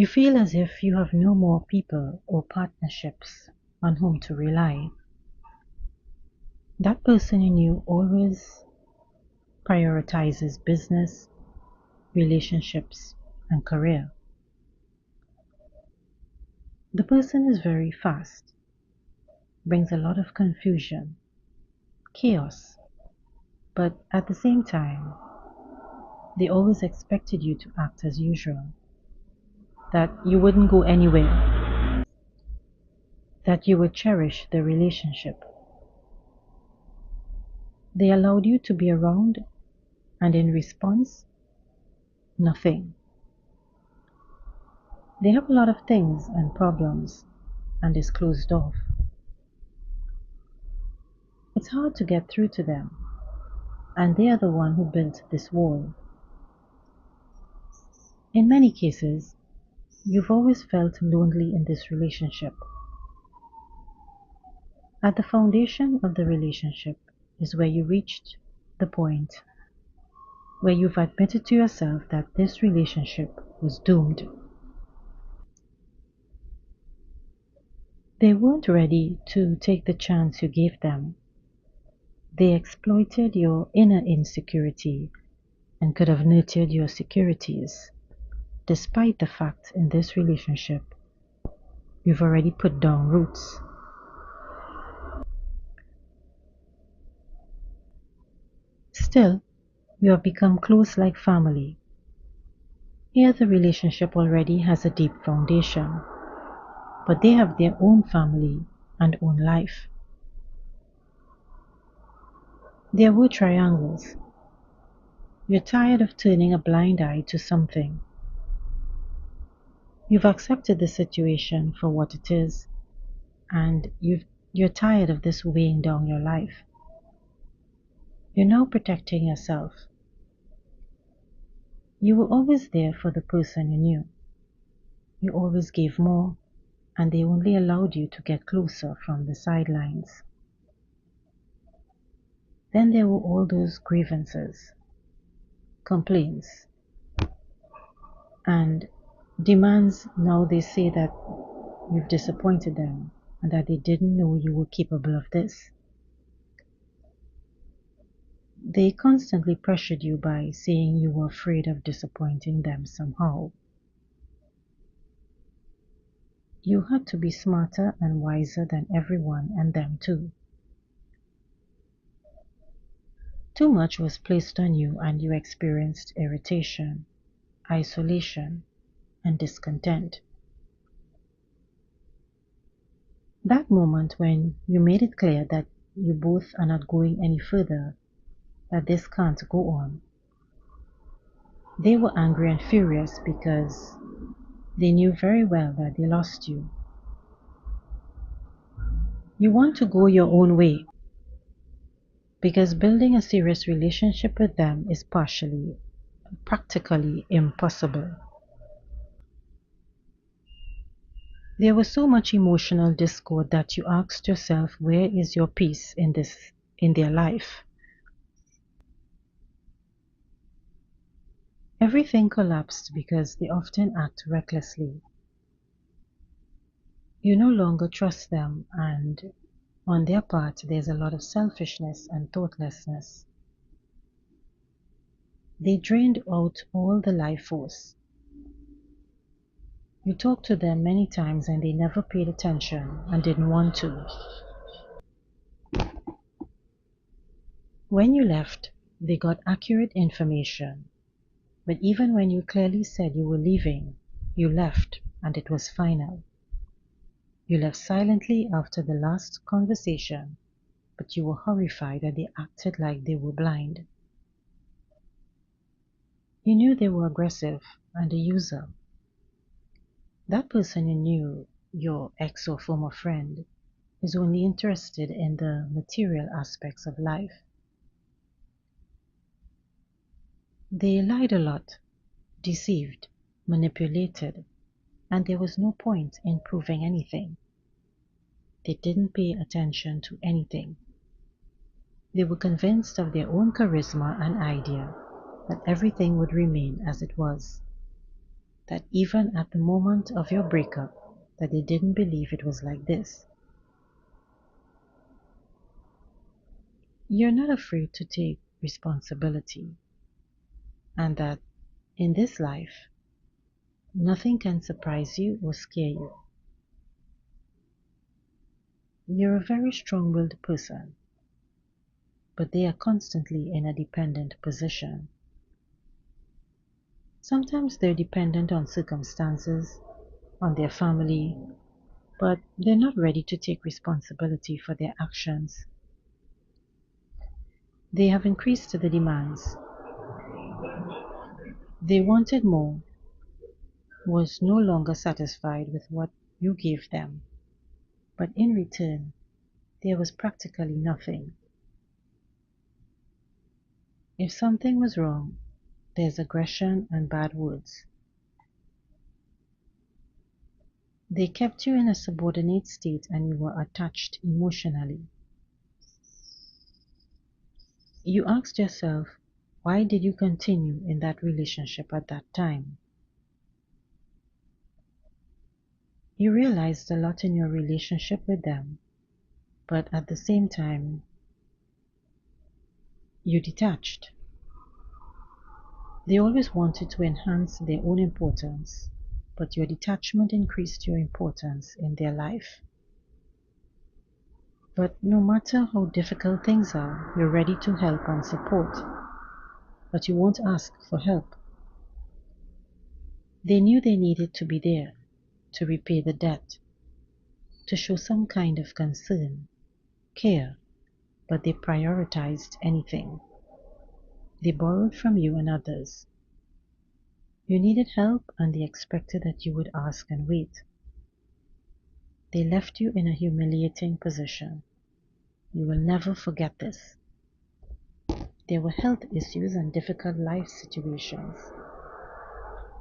You feel as if you have no more people or partnerships on whom to rely. That person in you always prioritizes business, relationships, and career. The person is very fast, brings a lot of confusion, chaos, but at the same time, they always expected you to act as usual, that you wouldn't go anywhere, that you would cherish the relationship. They allowed you to be around, and in response, nothing. They have a lot of things and problems and is closed off. It's hard to get through to them, and they are the one who built this wall. In many cases, you've always felt lonely in this relationship. At the foundation of the relationship is where you reached the point where you've admitted to yourself that this relationship was doomed. They weren't ready to take the chance you gave them. They exploited your inner insecurity and could have nurtured your securities, despite the fact in this relationship you've already put down roots. Still, you have become close like family. Here the relationship already has a deep foundation, but they have their own family and own life. There were triangles. You're tired of turning a blind eye to something. You've accepted the situation for what it is, and you're tired of this weighing down your life. You're now protecting yourself. You were always there for the person you knew. You always gave more, and they only allowed you to get closer from the sidelines. Then there were all those grievances, complaints, and demands. Now they say that you've disappointed them and that they didn't know you were capable of this. They constantly pressured you by saying you were afraid of disappointing them somehow. You had to be smarter and wiser than everyone and them too. Too much was placed on you and you experienced irritation, isolation, and discontent. That moment when you made it clear that you both are not going any further, that this can't go on. They were angry and furious because they knew very well that they lost you. You want to go your own way because building a serious relationship with them is practically impossible. There was so much emotional discord that you asked yourself, where is your peace in their life? Everything collapsed because they often act recklessly. You no longer trust them, and on their part there's a lot of selfishness and thoughtlessness. They drained out all the life force. You talked to them many times and they never paid attention and didn't want to. When you left, they got accurate information, but even when you clearly said you were leaving, you left and it was final. You left silently after the last conversation, but you were horrified that they acted like they were blind. You knew they were aggressive and a user. That person you knew, your ex or former friend, is only interested in the material aspects of life. They lied a lot, deceived, manipulated, and there was no point in proving anything. They didn't pay attention to anything. They were convinced of their own charisma and idea that everything would remain as it was, that even at the moment of your breakup, that they didn't believe it was like this. You're not afraid to take responsibility, and that in this life, nothing can surprise you or scare you. You're a very strong-willed person, but they are constantly in a dependent position. Sometimes they're dependent on circumstances, on their family, but they're not ready to take responsibility for their actions. They have increased the demands. They wanted more, was no longer satisfied with what you gave them, but in return, there was practically nothing. If something was wrong, there's aggression and bad words. They kept you in a subordinate state and you were attached emotionally. You asked yourself, why did you continue in that relationship at that time? You realized a lot in your relationship with them, but at the same time, you detached. They always wanted to enhance their own importance, but your detachment increased your importance in their life. But no matter how difficult things are, you're ready to help and support, but you won't ask for help. They knew they needed to be there to repay the debt, to show some kind of concern, care, but they prioritized anything. They borrowed from you and others. You needed help and they expected that you would ask and wait. They left you in a humiliating position. You will never forget this. There were health issues and difficult life situations,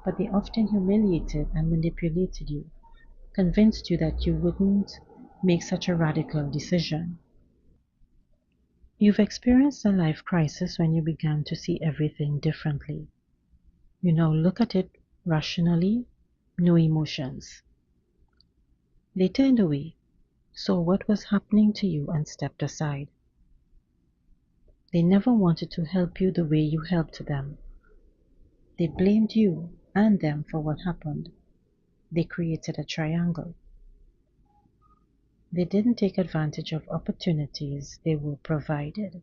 but they often humiliated and manipulated you, convinced you that you wouldn't make such a radical decision. You've experienced a life crisis when you began to see everything differently. You now look at it rationally, no emotions. They turned away, saw what was happening to you, and stepped aside. They never wanted to help you the way you helped them. They blamed you and them for what happened. They created a triangle. They didn't take advantage of opportunities they were provided.